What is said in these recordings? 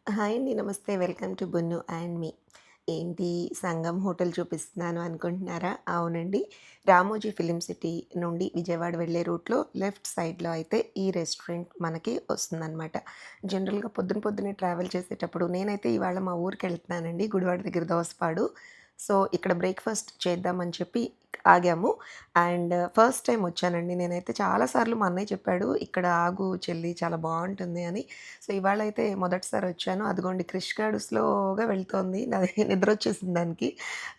Hi అండి. నమస్తే. Welcome to బున్ను and మీ. ఏంటి సంగం హోటల్ చూపిస్తున్నాను అనుకుంటున్నారా? అవునండి. రామోజీ ఫిలిం సిటీ నుండి విజయవాడ వెళ్ళే రూట్‌లో లెఫ్ట్ సైడ్‌లో అయితే ఈ రెస్టారెంట్ మనకి వస్తుందనమాట. జనరల్‌గా పొద్దున్నే ట్రావెల్ చేసేటప్పుడు నేనైతే ఇవాళ మా ఊరికెళ్తున్నానండి. గుడివాడ దగ్గర దోసపాడు. సో, ఇక్కడ బ్రేక్‌ఫాస్ట్ చేద్దామని చెప్పి ఆగాము. అండ్ ఫస్ట్ టైమ్ వచ్చానండి నేనైతే. చాలా సార్లు మా అన్నయ్య చెప్పాడు, "ఇక్కడ ఆగు చెల్లి చాలా బావుంటుంది" అని. సో, ఇవాళైతే మొదటిసారి వచ్చాను. అదిగోండి క్రిష్ గాడు స్లోగా వెళ్తోంది. నాది నిద్రొచ్చేసింది దానికి.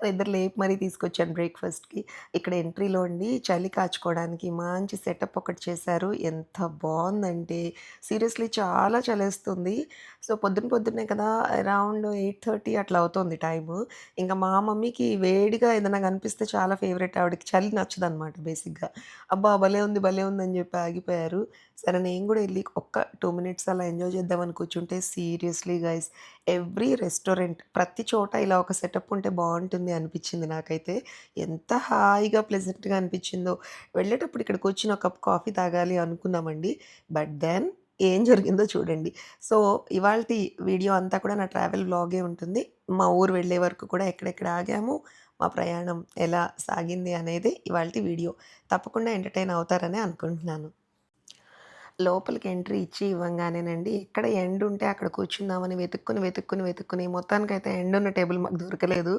నిద్ర లేపి మరీ తీసుకొచ్చాను బ్రేక్‌ఫాస్ట్‌కి. ఇక్కడ ఎంట్రీలో అండి చలి కాచుకోవడానికి మంచి సెటప్ ఒకటి చేశారు. ఎంత బావుందంటే సీరియస్‌లీ చాలా చలేస్తుంది. సో, పొద్దున్నే కదా అరౌండ్ 8:30 అట్లా అవుతోంది టైము. ఇంక మా మమ్మీకి వేడిగా ఏదైనా కనిపిస్తే చాలా ఫేవరెట్. ఆవిడకి చలి నచ్చదనమాట బేసిక్‌గా. అబ్బా! భలే ఉందని చెప్పి ఆగిపోయారు. సరే నేను గూడా ఎళ్లి ఒక్క 2 మినిట్స్ అలా ఎంజాయ్ చేద్దామని కూర్చుంటే సీరియస్‌లీ గైస్ ఎవ్రీ రెస్టారెంట్ ప్రతి చోట ఇలా ఒక సెటప్ ఉంటే బావుంటుంది అనిపిచ్చింది నాకైతే. ఎంత హాయిగా ప్లెజెంట్‌గా అనిపిచ్చిందో. వెళ్ళేటప్పుడు ఇక్కడికొచ్చి ఒక కప్ కాఫీ తాగాలి అనుకున్నామండి. బట్ దెన్ ఏం జరిగిందో చూడండి. సో, ఇవాల్టి వీడియో అంతా కూడా నా ట్రావెల్ వ్లాగే ఉంటుంది. మా ఊరు వెళ్ళే వరకు కూడా ఎక్కడెక్కడ ఆగాము, మా ప్రయాణం ఎలా సాగింది అనేది ఇవాల్టి వీడియో. తప్పకుండా ఎంటర్‌టైన్ అవుతారనే అనుకుంటున్నాను. లోపలికి ఎంట్రీ ఇచ్చి ఇవ్వంగానేనండి ఎక్కడ ఎండుంటే అక్కడ కూర్చుందామని వెతుక్కుని మొత్తానికైతే ఎండున్న టేబుల్ మాకు దొరకలేదు.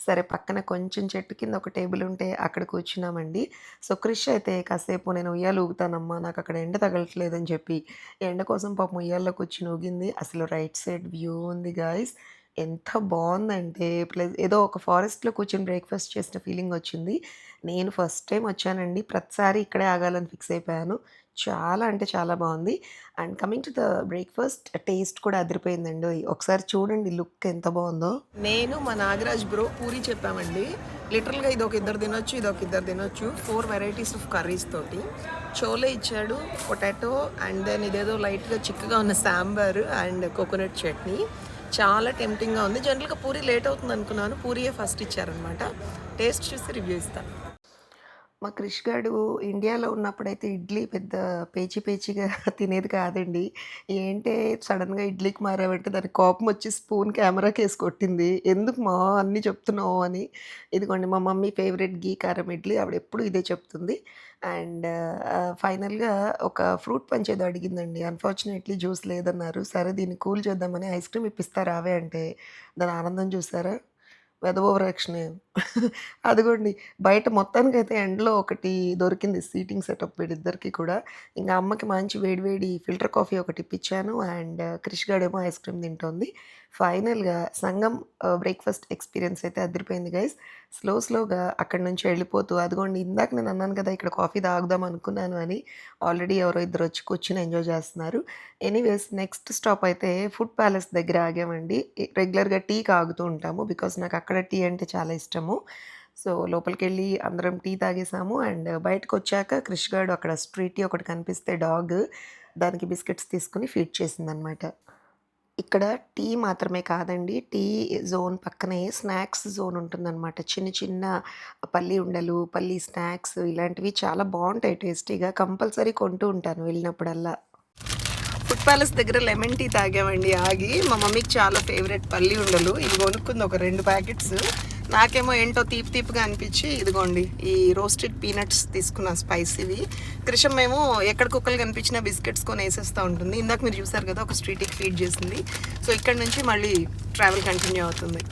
సరే పక్కన కొంచెం చెట్టు కింద ఒక టేబుల్ ఉంటే అక్కడ కూర్చున్నామండి. సో, క్రిష్ అయితే కాసేపు నేను ఉయ్యాల ఊగుతానమ్మా నాకక్కడ ఎండ తగలట్లేదని చెప్పి ఎండ కోసం పాపం ఉయ్యాల్లో కూర్చొని ఊగింది. అసలు రైట్ సైడ్ వ్యూ ఉంది గాయ్స్. ఎంత బావుందంటే ఏదో ఒక ఫారెస్ట్‌లో కూర్చొని బ్రేక్‌ఫాస్ట్ చేసిన ఫీలింగొచ్చింది. నేను ఫస్ట్ టైమ్ వచ్చానండి. ప్రతిసారి ఇక్కడే ఆగాలని ఫిక్స్ అయిపోయాను. చాలా అంటే చాలా బావుంది. And coming to the breakfast taste కూడా అదిరిపోయిందండోయ్! ఒకసారి చూడండి లుక్ ఎంత బావుందో. నేను మా నాగరాజ్ బ్రో పూరి చెప్పామండి. లిటరల్‌గా ఇదొక ఇద్దరు తినొచ్చు, ఇదొక ఇద్దరు తినొచ్చు. 4 వెరైటీస్ ఆఫ్ కర్రీస్ తోటి. చోలే ఇచ్చాడు, పొటాటో అండ్ దెన్ ఇదేదో లైట్‌గా చిక్కగా ఉన్న సాంబారు అండ్ కోకోనట్ చట్నీ. చాలా టెంప్టింగ్‌గా ఉంది. జనరల్‌గా పూరి లేట్ అవుతుందనుకున్నాను. పూరియే ఫస్ట్ ఇచ్చారనమాట. టేస్ట్ చూసి రివ్యూ ఇస్తా. మా క్రిష్ గాడు ఇండియాలో ఉన్నప్పుడైతే ఇడ్లీ పెద్ద పేచీగా తినేది కాదండి. ఏంటే సడెన్‌గా ఇడ్లీకి మారావంటే దానికి కోపమొచ్చి స్పూన్ కెమెరాకేసి కొట్టింది. "ఎందుకు మా అన్నీ చెప్తున్నావు" అని. ఇదిగోండి మా మమ్మీ ఫేవరెట్ ఘీ కారం ఇడ్లీ ఆవిడెప్పుడు ఇదే చెప్తుంది. అండ్ ఫైనల్‌గా ఒక ఫ్రూట్ పంచ్ ఏదో అడిగిందండి. అన్‌ఫార్చునేట్‌లీ జ్యూస్ లేదన్నారు. సరే దీన్ని కూల్ చేద్దామని ఐస్ క్రీమ్ ఇప్పిస్తా రావే అంటే దాని ఆనందం చూసారా? వెధవ ఓవర్ యాక్షనే. అదిగోండి బయట మొత్తానికైతే ఎండలో ఒకటి దొరికింది సీటింగ్ సెటప్ వీళ్ళిద్దరికీ కూడా. ఇంక అమ్మకి మంచి వేడి వేడి ఫిల్టర్ కాఫీ ఒకటి ఇప్పించాను. అండ్ క్రిష్ గాడేమో ఐస్ క్రీమ్ తింటోంది. ఫైనల్‌గా సంగం బ్రేక్‌ఫాస్ట్ ఎక్స్‌పీరియన్స్ అయితే అదిరిపోయింది గైస్. స్లోగా అక్కడి నుంచి వెళ్ళిపోతూ అదిగోండి ఇందాక నేను అన్నాను కదా! ఇక్కడ కాఫీ తాగుదాం అనుకున్నాను అని. ఆల్రెడీ ఎవరో ఇద్దరొచ్చి కూర్చొని ఎంజాయ్ చేస్తున్నారు. ఎనీవేస్ నెక్స్ట్ స్టాప్ అయితే ఫుడ్ ప్యాలెస్ దగ్గర ఆగామండి. రెగ్యులర్‌గా టీకి ఆగుతూ ఉంటాము. బికాజ్ నాకక్కడ టీ అంటే చాలా ఇష్టము. సో, లోపలికెళ్ళి అందరం టీ తాగేసాము. అండ్ బయటకొచ్చాక క్రిష్ గాడు అక్కడ స్ట్రీట్ టీ ఒకటి కనిపిస్తే డాగ్ దానికి బిస్కెట్స్ తీసుకొని ఫీడ్ చేసిందనమాట. ఇక్కడ టీ మాత్రమే కాదండి. టీ జోన్ పక్కనే స్నాక్స్ జోన్ ఉంటుందనమాట. చిన్న పల్లి ఉండలు, పల్లి స్నాక్స్ ఇలాంటివి చాలా బావుంటాయి టేస్టీగా. కంపల్సరీ కొంటూ ఉంటాను వెళ్ళినప్పుడల్లా. ఫుడ్ ప్యాలెస్ దగ్గర లెమన్ టీ తాగామండి ఆగి. మా మమ్మీకి చాలా ఫేవరెట్ పల్లి ఉండలు. ఇవి కొనుక్కుంది ఒక 2 ప్యాకెట్స్. నాకేమో ఏంటో తీపిగా అనిపించి ఇదిగోండి ఈ రోస్టెడ్ పీనట్స్ తీసుకున్న స్పైసీవి. క్రిషమ్మేమో ఎక్కడ కుక్కలు కనిపించినా బిస్కెట్స్ కొని ఏసేస్తా ఉంటుంది. ఇందాక మీరు చూసారు కదా! ఒక స్ట్రీట్‌కి ఫీడ్ చేసింది. సో, ఇక్కడి నుంచి మళ్ళీ ట్రావెల్ కంటిన్యూ అవుతుంది.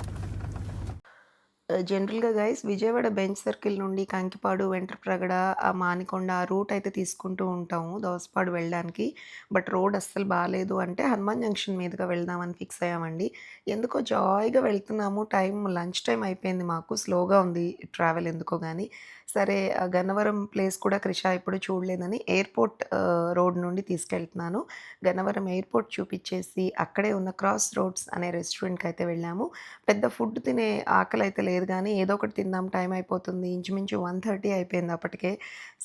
జనరల్‌గా గైస్ విజయవాడ బెంచ్ సర్కిల్ నుండి కంకిపాడు, వెంట్రప్రగడ, మానికొండ ఆ రూట్ అయితే తీసుకుంటూ ఉంటాము దోసపాడు వెళ్ళడానికి. బట్ రోడ్ అస్సలు బాలేదు అంటే హనుమాన్ జంక్షన్ మీదుగా వెళ్దామని ఫిక్స్ అయ్యామండి. ఎందుకో జాయ్‌గా వెళ్తున్నాము. లంచ్ టైమ్ అయిపోయింది మాకు. స్లోగా ఉంది ట్రావెల్ ఎందుకో గాని. సరే గన్నవరం ప్లేస్ కూడా క్రిష ఎప్పుడు చూడలేదని ఎయిర్‌పోర్ట్ రోడ్ నుండి తీసుకెళ్తున్నాను. గన్నవరం ఎయిర్‌పోర్ట్ చూపిచ్చేసి అక్కడే ఉన్న క్రాస్ రోడ్స్ అనే రెస్టారెంట్‌కయితే వెళ్ళాము. పెద్ద ఫుడ్ తినే ఆకలైతే లేదు గానీ, ఏదో ఒకటి తిందాం టైం అయిపోతుంది. ఇంచుమించు 1:30 అయిపోయింది అప్పటికే.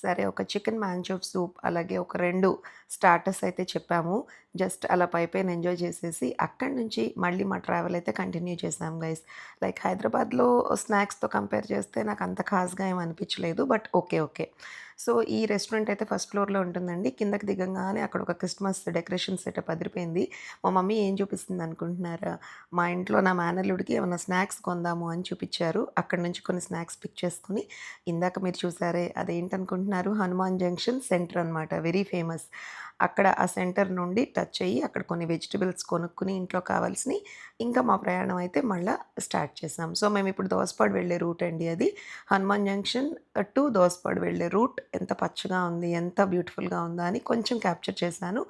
సరే ఒక చికెన్ మ్యాంచోఫ్ సూప్, అలాగే ఒక 2 స్టార్టర్స్ అయితే చెప్పాము. జస్ట్ అలా పైపైన ఎంజాయ్ చేసేసి, అక్కడి నుంచి మళ్ళీ మా ట్రావెల్ అయితే కంటిన్యూ చేసాం గైస్. లైక్ హైదరాబాద్‌లో స్నాక్స్‌తో కంపేర్ చేస్తే నాకంత ఖాస్‌గా ఏమి అనిపించలేదు. But okay. సో, ఈ రెస్టారెంట్ అయితే ఫస్ట్ ఫ్లోర్‌లో ఉంటుందండి. కిందకి దిగంగానే అక్కడ ఒక క్రిస్మస్ డెకరేషన్ సెటప్ అదిరిపోయింది. మా మమ్మీ ఏం చూపిస్తుందనుకుంటున్నారా? మా ఇంట్లో నా మేనల్లుడికి ఏమన్నా స్నాక్స్ కొందాము అని చూపిచ్చారు. అక్కడి నుంచి కొన్ని స్నాక్స్ పిక్ చేసుకొని, ఇందాక మీరు చూసారే అదేంటనుకుంటున్నారు? హనుమాన్ జంక్షన్ సెంటర్ అనమాట. Very famous. అక్కడ ఆ సెంటర్ నుండి టచ్ అయ్యి అక్కడ కొన్ని వెజిటబుల్స్ కొనుక్కొని ఇంట్లో కావాల్సినయి ఇంకా మా ప్రయాణం అయితే మళ్ళా స్టార్ట్ చేసాం. సో, మేమిప్పుడు దోసపాడు వెళ్ళే రూట్ అండి అది. హనుమాన్ జంక్షన్ టు దోసపాడు వెళ్ళే రూట్ ఎంత పచ్చగా ఉంది, ఎంత బ్యూటిఫుల్‌గా ఉందా అని కొంచెం క్యాప్చర్ చేశాను.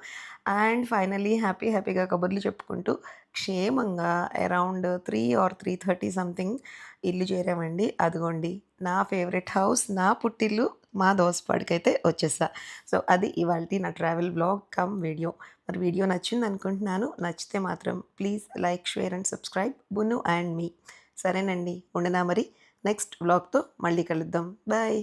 అండ్ ఫైనల్లీ హ్యాపీగా కబుర్లు చెప్పుకుంటూ క్షేమంగా అరౌండ్ 3 ఆర్ 3:30 సంథింగ్ ఇల్లు చేరామండి. అదిగోండి నా ఫేవరెట్ హౌస్, నా పుట్టిల్లు మా దోసపాడుకైతే వచ్చేసా. సో, అది ఇవాల్టి నా ట్రావెల్ వ్లాగ్ కమ్ వీడియో. మరి వీడియో నచ్చిందనుకుంటున్నాను. నచ్చితే మాత్రం please like, share and subscribe Bunnu and మీ. సరేనండి. ఉండనా మరి? నెక్స్ట్ వ్లాగ్‌తో మళ్ళీ కలుద్దాం. బాయ్.